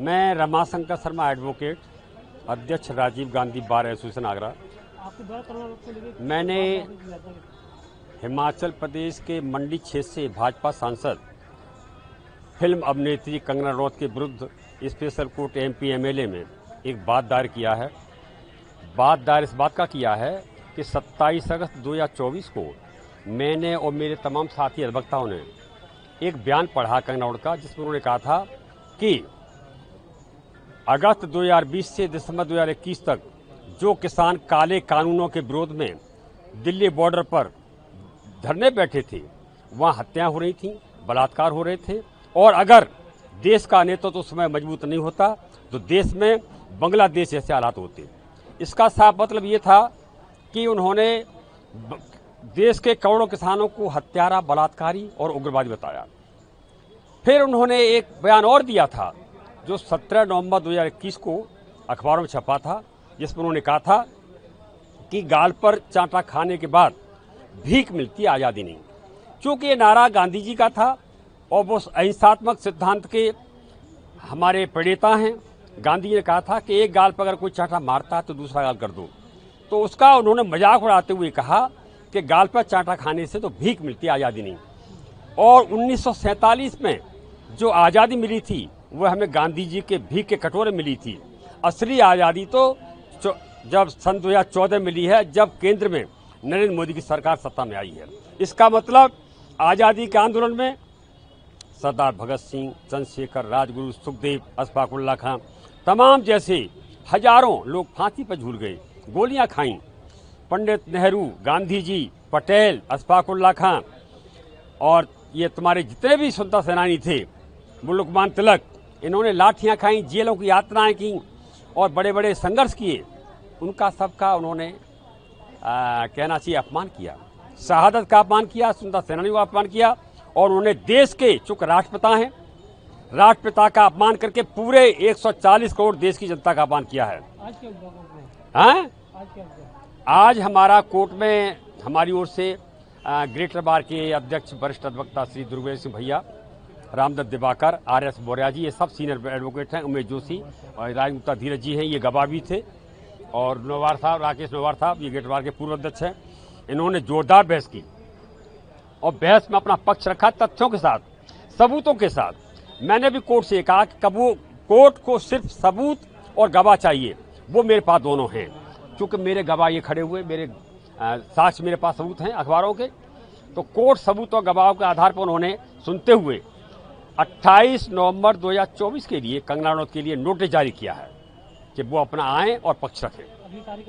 मैं रमाशंकर शर्मा एडवोकेट, अध्यक्ष Rajiv Gandhi bar association Agra. मैंने हिमाचल प्रदेश के मंडी क्षेत्र से भाजपा सांसद फिल्म अभिनेत्री कंगना रनौत के विरुद्ध स्पेशल कोर्ट एमपी एमएलए में एक बात दायर किया है। बात दायर इस बात का किया है कि 27 अगस्त 2024 को मैंने और मेरे तमाम साथी अधिवक्ताओं ने एक बयान पढ़ा कंगना रनौत का, जिसमें उन्होंने कहा था कि अगस्त 2020 से दिसंबर 2021 तक जो किसान काले कानूनों के विरोध में दिल्ली बॉर्डर पर धरने बैठे थे, वहां हत्याएं हो रही थीं, बलात्कार हो रहे थे, और अगर देश का नेतृत्व उस समय मजबूत नहीं होता तो देश में बांग्लादेश जैसे हालात होते। इसका साफ मतलब ये था कि उन्होंने देश के करोड़ों किसानों को हत्यारा, बलात्कारी और उग्रवादी बताया। फिर उन्होंने एक बयान और दिया था जो 17 नवंबर 2021 को अखबारों में छपा था, जिसमें उन्होंने कहा था कि गाल पर चांटा खाने के बाद भीख मिलती, आज़ादी नहीं। चूंकि ये नारा गांधी जी का था और वो अहिंसात्मक सिद्धांत के हमारे प्रणेता हैं। गांधी जी ने कहा था कि एक गाल पर अगर कोई चांटा मारता है तो दूसरा गाल कर दो। तो उसका उन्होंने मजाक उड़ाते हुए कहा कि गाल पर चांटा खाने से तो भीख मिलती, आज़ादी नहीं। और 1947 में जो आज़ादी मिली थी वह हमें गांधी जी के भीख के कटोरे मिली थी। असली आज़ादी तो जब सन 2014 मिली है, जब केंद्र में नरेंद्र मोदी की सरकार सत्ता में आई है। इसका मतलब आज़ादी के आंदोलन में सरदार भगत सिंह, चंद्रशेखर, राजगुरु, सुखदेव, अशफाक उल्लाह खां, तमाम जैसे हजारों लोग फांसी पर झूल गए, गोलियां खाईं। पंडित नेहरू, गांधी जी, पटेल, अशफाक उल्लाह खां और ये तुम्हारे जितने भी स्वतंत्रता सेनानी थे, लोकमान तिलक, इन्होंने लाठियां खाई, जेलों की यात्राएं की और बड़े बड़े संघर्ष किए। उनका सबका उन्होंने कहना चाहिए अपमान किया, शहादत का अपमान किया, स्वतंत्रता सेनानियों का अपमान किया, और उन्होंने देश के चूंकि राष्ट्रपिता हैं, राष्ट्रपिता का अपमान करके पूरे 140 करोड़ देश की जनता का अपमान किया है। आज हमारा कोर्ट में हमारी ओर से ग्रेटर बार के अध्यक्ष वरिष्ठ अधिवक्ता श्री दुर्गेश सिंह भैया, रामदत्त दिवाकर, आर.एस. मौर्य जी, ये सब सीनियर एडवोकेट हैं, उमेश जोशी और राजगुप्ता धीरज जी हैं, ये गवाह भी थे, और नवार साहब, राकेश नवार साहब, ये ग्रेटर बार के पूर्व अध्यक्ष हैं। इन्होंने जोरदार बहस की और बहस में अपना पक्ष रखा, तथ्यों के साथ, सबूतों के साथ। मैंने भी कोर्ट से कहा कि कब वो कोर्ट को सिर्फ सबूत और गवाह चाहिए, वो मेरे पास दोनों हैं। क्योंकि मेरे गवाह ये खड़े हुए, मेरे साक्ष्य मेरे पास सबूत हैं अखबारों के, तो कोर्ट सबूत और गवाहों के आधार पर उन्होंने सुनते हुए 28 नवंबर 2024 के लिए कंगना रनौत के लिए नोटिस जारी किया है कि वो अपना आए और पक्ष रखें।